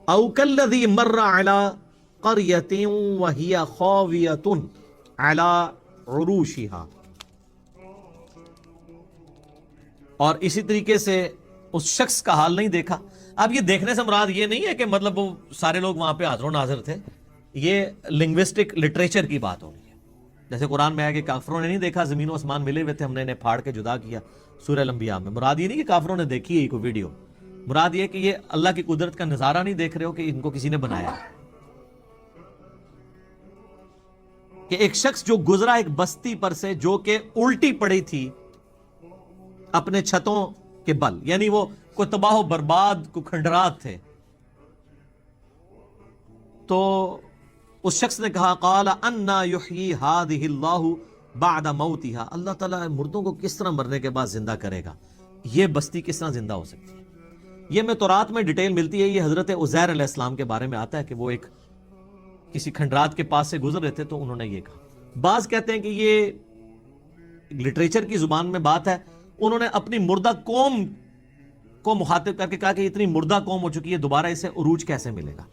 او کلذی مر علی قریۃ وہی خاویۃ علی عروشہا، اور اسی طریقے سے اس شخص کا حال نہیں دیکھا. اب یہ دیکھنے سے مراد یہ نہیں ہے کہ مطلب وہ سارے لوگ وہاں پہ حاضر و ناظر تھے، یہ لنگوسٹک لٹریچر کی بات ہو رہی ہے. جیسے قرآن میں ہے کہ کافروں نے نہیں دیکھا زمین و آسمان ملے ہوئے تھے، ہم نے انہیں پھاڑ کے جدا کیا. سورہ الانبیاء میں مراد یہ نہیں کہ کافروں نے دیکھی ہے کوئی ویڈیو، مراد یہ کہ یہ اللہ کی قدرت کا نظارہ نہیں دیکھ رہے ہو کہ ان کو کسی نے بنایا، کہ ایک شخص جو گزرا ایک بستی پر سے جو کہ الٹی پڑی تھی اپنے چھتوں کے بل، یعنی وہ کوئی تباہ و برباد، کوئی کھنڈرات تھے. تو اس شخص نے کہا قال انا یحیی ہذہ اللہ بعد موتہا، اللہ تعالیٰ مردوں کو کس طرح مرنے کے بعد زندہ کرے گا، یہ بستی کس طرح زندہ ہو سکتی ہے. یہ میں تورات میں ڈیٹیل ملتی ہے، یہ حضرت عزیر علیہ السلام کے بارے میں آتا ہے کہ وہ ایک کسی کھنڈرات کے پاس سے گزر رہے تھے تو انہوں نے یہ کہا. بعض کہتے ہیں کہ یہ لٹریچر کی زبان میں بات ہے، انہوں نے اپنی مردہ قوم کو مخاطب کر کے کہا کہ اتنی مردہ قوم ہو چکی ہے، دوبارہ اسے عروج کیسے ملے گا.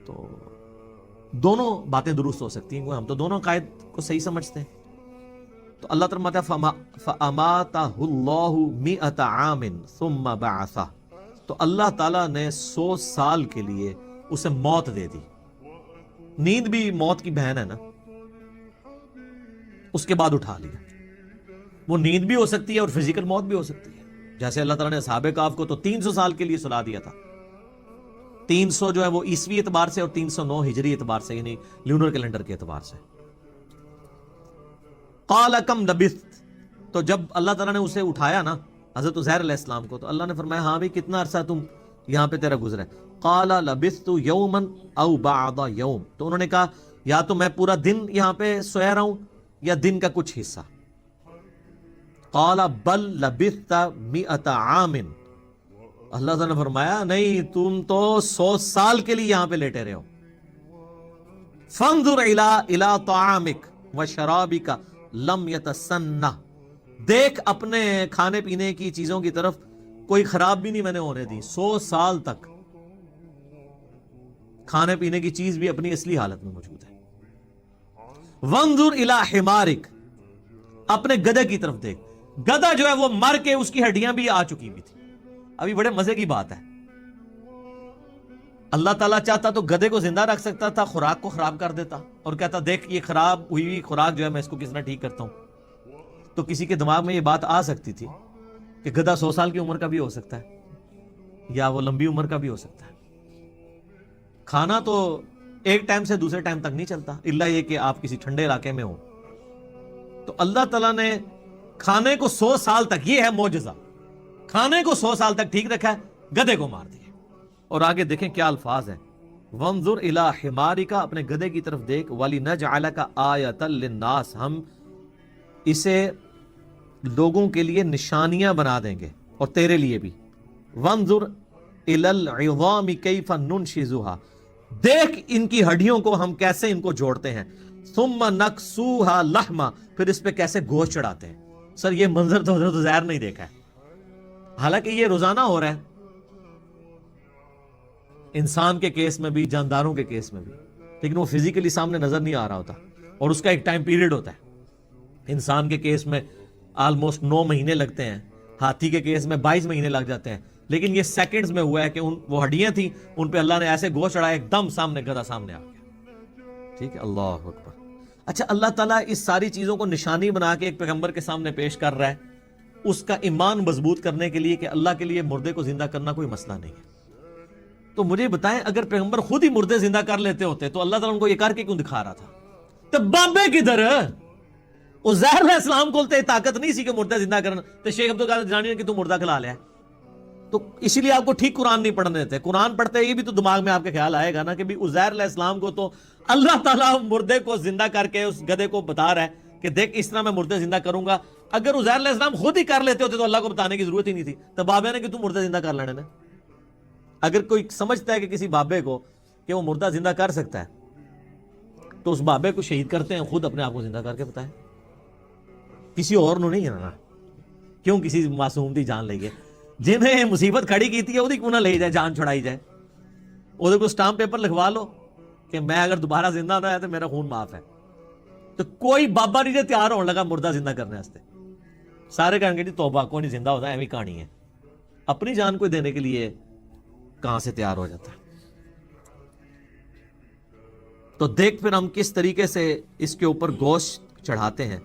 تو دونوں باتیں درست ہو سکتی ہیں، ہم تو دونوں قائد کو صحیح سمجھتے ہیں. تو اللہ تعالیٰ فرماتا ہے فَأَمَاتَهُ اللَّهُ مِئَةَ عَامٍ ثُمَّ بَعَثَهُ، تو اللہ تعالیٰ نے 100 سال کے لیے اسے موت دے دی. نیند بھی موت کی بہن ہے نا، اس کے بعد اٹھا لیا. وہ نیند بھی ہو سکتی ہے اور فزیکل موت بھی ہو سکتی ہے. جیسے اللہ تعالیٰ نے اصحاب کہف کو تو 300 سال کے لیے سلا دیا تھا. 300 جو ہے وہ عیسوی اعتبار سے اور 309 ہجری اعتبار سے، یعنی لیونر کیلنڈر کے اعتبار سے. قال کم لبثت، تو جب اللہ تعالیٰ نے اسے اٹھایا نا حضرت عزیر علیہ السلام کو، تو اللہ نے فرمایا ہاں بھی کتنا عرصہ تم یہاں پہ تیرا گزرا ہے. قال لبثت یوما او بعض یوم، تو انہوں نے کہا یا تو میں پورا دن یہاں پہ سویا رہا ہوں یا دن کا کچھ حصہ. قال بل لبثت 100 عام، اللہ تعالیٰ نے فرمایا نہیں تم تو 100 سال کے لیے یہاں پہ لیٹے رہے ہو. فانظر الی طعامک وشرابک لم یتسنہ، دیکھ اپنے کھانے پینے کی چیزوں کی طرف، کوئی خراب بھی نہیں میں نے ہونے دی. 100 سال تک کھانے پینے کی چیز بھی اپنی اصلی حالت میں موجود ہے. وانظر الی حمارک، اپنے گدھے کی طرف دیکھ، گدھا جو ہے وہ مر کے اس کی ہڈیاں بھی آ چکی ہوئی تھی. ابھی بڑے مزے کی بات ہے، اللہ تعالیٰ چاہتا تو گدھے کو زندہ رکھ سکتا تھا، خوراک کو خراب کر دیتا اور کہتا دیکھ یہ خراب ہوئی ہوئی خوراک جو ہے میں اس کو کس طرح ٹھیک کرتا ہوں. تو کسی کے دماغ میں یہ بات آ سکتی تھی کہ گدھا 100 سال کی عمر کا بھی ہو سکتا ہے یا وہ لمبی عمر کا بھی ہو سکتا ہے. کھانا تو ایک ٹائم سے دوسرے ٹائم تک نہیں چلتا، الا یہ کہ آپ کسی ٹھنڈے علاقے میں ہو. تو اللہ تعالیٰ نے کھانے کو 100 سال تک، یہ ہے معجزہ، کھانے کو 100 سال تک ٹھیک رکھا ہے، گدھے کو مار دیا. اور آگے دیکھیں کیا الفاظ ہیں، وانظر الی حمارک، اپنے گدھے کی طرف دیکھ، وَلِنَجْعَلَكَ آیَةً لِلنَّاسِ، ہم اسے لوگوں کے لیے نشانیاں بنا دیں گے اور تیرے لیے بھی. وانظر الی العظام کیف ننشزها، دیکھ ان کی ہڈیوں کو ہم کیسے ان کو جوڑتے ہیں. ثم نکسوها لحما، پھر اس پہ کیسے گوشت چڑھاتے ہیں. سر یہ منظر تو حضرت عزیر نہیں دیکھا ہے، حالانکہ یہ روزانہ ہو رہا ہے انسان کے کیس میں بھی، جانداروں کے کیس میں بھی، لیکن وہ فزیکلی سامنے نظر نہیں آ رہا ہوتا اور اس کا ایک ٹائم پیریڈ ہوتا ہے. انسان کے کیس میں آلموسٹ 9 مہینے لگتے ہیں، ہاتھی کے کیس میں 22 مہینے لگ جاتے ہیں، لیکن یہ سیکنڈز میں ہوا ہے کہ وہ ہڈیاں تھیں ان پہ اللہ نے ایسے گوشت چڑھایا، ایک دم سامنے گدھا سامنے آ گیا. ٹھیک ہے، اللہ اکبر. اچھا، اللہ تعالیٰ اس ساری چیزوں کو نشانی بنا کے ایک پیغمبر کے سامنے پیش کر رہا ہے، اس کا ایمان مضبوط کرنے کے لیے کہ اللہ کے لیے مردے کو زندہ کرنا کوئی مسئلہ نہیں ہے. تو مجھے بتائیں اگر پیغمبر خود ہی مردے زندہ کر لیتے ہوتے تو اللہ تعالیٰ ان کو یہ کر کے کیوں دکھا رہا تھا؟ تو بابے کدھر عزیر علیہ السلام کو طاقت نہیں سی کہ مردے زندہ کرنا، تو شیخ عبدالقادر جیلانی نے کہ تو مردہ کھلا لیا. تو اسی لیے آپ کو ٹھیک قرآن نہیں پڑھنے دیتے. قرآن پڑھتے یہ بھی تو دماغ میں آپ کے خیال آئے گا نا کہ بھی عزیر علیہ السلام کو تو اللہ تعالیٰ مردے کو زندہ کر کے اس گدھے کو بتا رہا ہے کہ دیکھ اس طرح میں مردے زندہ کروں گا. اگر عزیر علیہ السلام خود ہی کر لیتے ہوتے تو اللہ کو بتانے کی ضرورت ہی نہیں تھی. تو بابے نے کہ تو مردے زندہ کر لینے نے. اگر کوئی سمجھتا ہے کہ کسی بابے کو کہ وہ مردہ زندہ کر سکتا ہے تو اس بابے کو شہید کرتے ہیں، خود اپنے آپ کو زندہ کر کے بتائیں. کسی اور نو نہیں ہے نا، کیوں کسی معصوم دی جان لئیے، جنہیں مصیبت کھڑی کی تھی وہ کیوں نہ لے جائے، جان چھڑائی جائے. ادھر کو اسٹامپ پیپر لکھوا لو کہ میں اگر دوبارہ زندہ نہ ہے تو میرا خون معاف ہے. تو کوئی بابا نہیں تیار ہونے لگا مردہ زندہ کرنے واسطے. سارے کہیں گے جی توبہ کوئی نہیں زندہ ہوتا ہے, ایویں کہانی ہے. اپنی جان کو دینے کے لیے کہاں سے تیار ہو جاتا ہے. تو دیکھ پھر ہم کس طریقے سے اس کے اوپر گوشت چڑھاتے ہیں.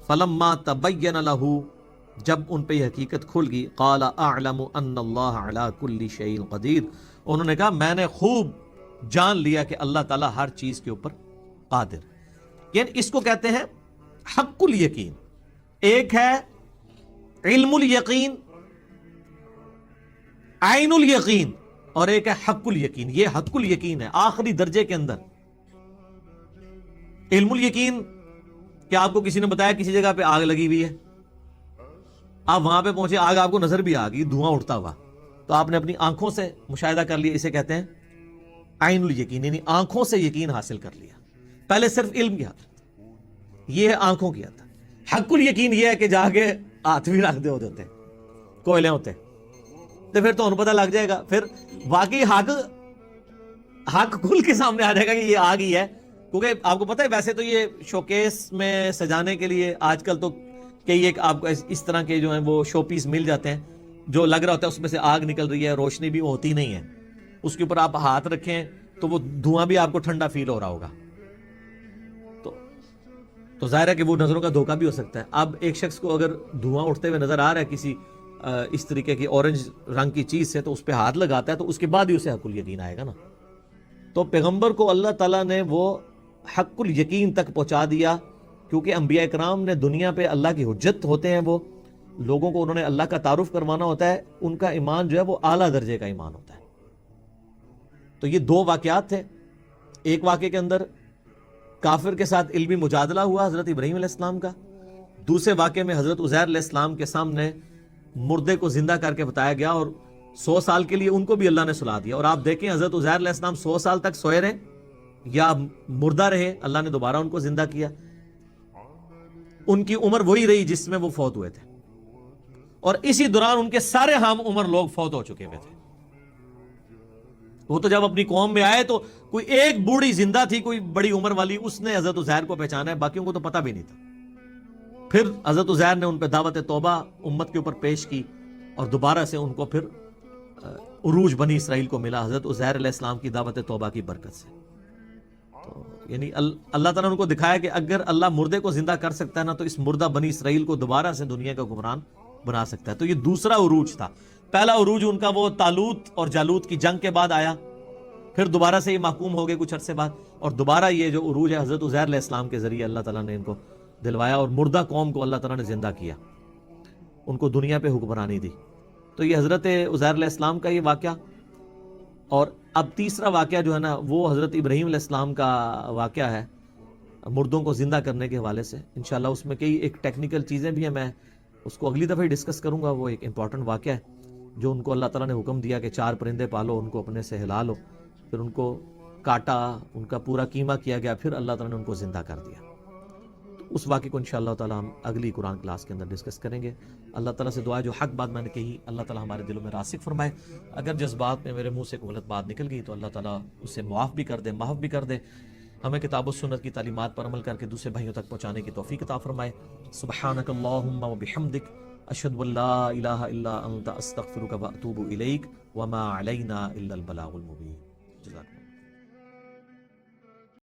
فلما تبین لہ, جب ان پہ یہ حقیقت کھل گئی, قال اعلم ان اللہ علی کل شیء قدیر, انہوں نے کہا میں نے خوب جان لیا کہ اللہ تعالیٰ ہر چیز کے اوپر قادر. یعنی اس کو کہتے ہیں حق الیقین. ایک ہے علم الیقین, عین الیقین, اور ایک ہے حق الیقین. یہ حق الیقین ہے آخری درجے کے اندر. علم الیقین کہ آپ کو کسی نے بتایا کسی جگہ پہ آگ لگی ہوئی ہے, آپ وہاں پہ پہنچے, آگ آپ کو نظر بھی آ گئی, دھواں اٹھتا ہوا, تو آپ نے اپنی آنکھوں سے مشاہدہ کر لیا. اسے کہتے ہیں عین الیقین, یعنی آنکھوں سے یقین حاصل کر لیا. پہلے صرف علم کی حد, یہ ہے آنکھوں کی حد. حق الیقین یہ ہے کہ جا کے ہاتھ بھی رکھ دے ہوتے کوئلے ہوتے, تو پھر تو انہیں پتہ لگ جائے گا. پھر واقعی حق کھل کے سامنے آ جائے گا کہ یہ آگ ہی ہے. کیونکہ آپ کو پتہ ہے ویسے تو یہ شوکیس میں سجانے کے لیے آج کل تو کئی ایک آپ کو اس طرح کے جو ہیں وہ شو پیس مل جاتے ہیں, جو لگ رہا ہوتا ہے اس میں سے آگ نکل رہی ہے, روشنی بھی ہوتی نہیں ہے, اس کے اوپر آپ ہاتھ رکھیں تو وہ دھواں بھی آپ کو ٹھنڈا فیل ہو رہا ہوگا. تو ظاہر ہے کہ وہ نظروں کا دھوکہ بھی ہو سکتا ہے. اب ایک شخص کو اگر دھواں اٹھتے ہوئے نظر آ رہا ہے کسی اس طریقے کی اورنج رنگ کی چیز سے, تو اس پہ ہاتھ لگاتا ہے تو اس کے بعد ہی اسے حق الیقین آئے گا نا. تو پیغمبر کو اللہ تعالیٰ نے وہ حق الیقین تک پہنچا دیا, کیونکہ انبیاء کرام نے دنیا پہ اللہ کی حجت ہوتے ہیں. وہ لوگوں کو انہوں نے اللہ کا تعارف کروانا ہوتا ہے. ان کا ایمان جو ہے وہ اعلیٰ درجے کا ایمان ہوتا ہے. تو یہ دو واقعات تھے. ایک واقعے کے اندر کافر کے ساتھ علمی مجادلہ ہوا حضرت ابراہیم علیہ السلام کا. دوسرے واقعے میں حضرت عزیر علیہ السلام کے سامنے مردے کو زندہ کر کے بتایا گیا, اور 100 سال کے لیے ان کو بھی اللہ نے سلا دیا. اور آپ دیکھیں حضرت عزیر علیہ السلام 100 سال تک سوئے رہے یا مردہ رہے, اللہ نے دوبارہ ان کو زندہ کیا. ان کی عمر وہی رہی جس میں وہ فوت ہوئے تھے, اور اسی دوران ان کے سارے ہم عمر لوگ فوت ہو چکے ہوئے تھے. وہ تو جب اپنی قوم میں آئے تو کوئی ایک بوڑھی زندہ تھی, کوئی بڑی عمر والی, اس نے حضرت عزیر کو پہچانا ہے, باقیوں کو تو پتہ بھی نہیں تھا. پھر حضرت عزیر نے ان پہ دعوت توبہ امت کے اوپر پیش کی, اور دوبارہ سے ان کو پھر عروج بنی اسرائیل کو ملا حضرت عزیر علیہ السلام کی دعوت توبہ کی برکت سے. تو یعنی اللہ تعالیٰ نے ان کو دکھایا کہ اگر اللہ مردے کو زندہ کر سکتا ہے نا, تو اس مردہ بنی اسرائیل کو دوبارہ سے دنیا کا حکمران بنا سکتا ہے. تو یہ دوسرا عروج تھا. پہلا عروج ان کا وہ طالوت اور جالوت کی جنگ کے بعد آیا, پھر دوبارہ سے یہ محکوم ہو گئے کچھ عرصے بعد, اور دوبارہ یہ جو عروج ہے حضرت عزیر علیہ السلام کے ذریعے اللہ تعالیٰ نے ان کو دلوایا, اور مردہ قوم کو اللہ تعالیٰ نے زندہ کیا, ان کو دنیا پہ حکمرانی دی. تو یہ حضرت عزیر علیہ السلام کا یہ واقعہ. اور اب تیسرا واقعہ جو ہے نا وہ حضرت ابراہیم علیہ السلام کا واقعہ ہے, مردوں کو زندہ کرنے کے حوالے سے. انشاءاللہ اس میں کئی ایک ٹیکنیکل چیزیں بھی ہیں, میں اس کو اگلی دفعہ ڈسکس کروں گا. وہ ایک امپورٹنٹ واقعہ ہے جو ان کو اللہ تعالیٰ نے حکم دیا کہ 4 پرندے پالو, ان کو اپنے سے ہلا لو, پھر ان کو کاٹا, ان کا پورا کیما کیا گیا, پھر اللہ تعالیٰ نے ان کو زندہ کر دیا. تو اس واقعے کو انشاءاللہ تعالیٰ ہم اگلی قرآن کلاس کے اندر ڈسکس کریں گے. اللہ تعالیٰ سے دعا ہے جو حق بات میں نے کہی اللہ تعالیٰ ہمارے دلوں میں راسخ فرمائے. اگر جذبات میں میرے منہ سے کوئی غلط بات نکل گئی تو اللہ تعالیٰ اسے معاف بھی کر دے, معاف بھی کر دے. ہمیں کتاب و سنت کی تعلیمات پر عمل کر کے دوسرے بھائیوں تک پہنچانے کی توفیق عطا فرمائے. سبحانک اللہم و بحمدک, اشہد ان لا الہ الا انت, استغفرک و اتوب الیک, وما علینا الا البلاغ المبین. جزاکم اللہ.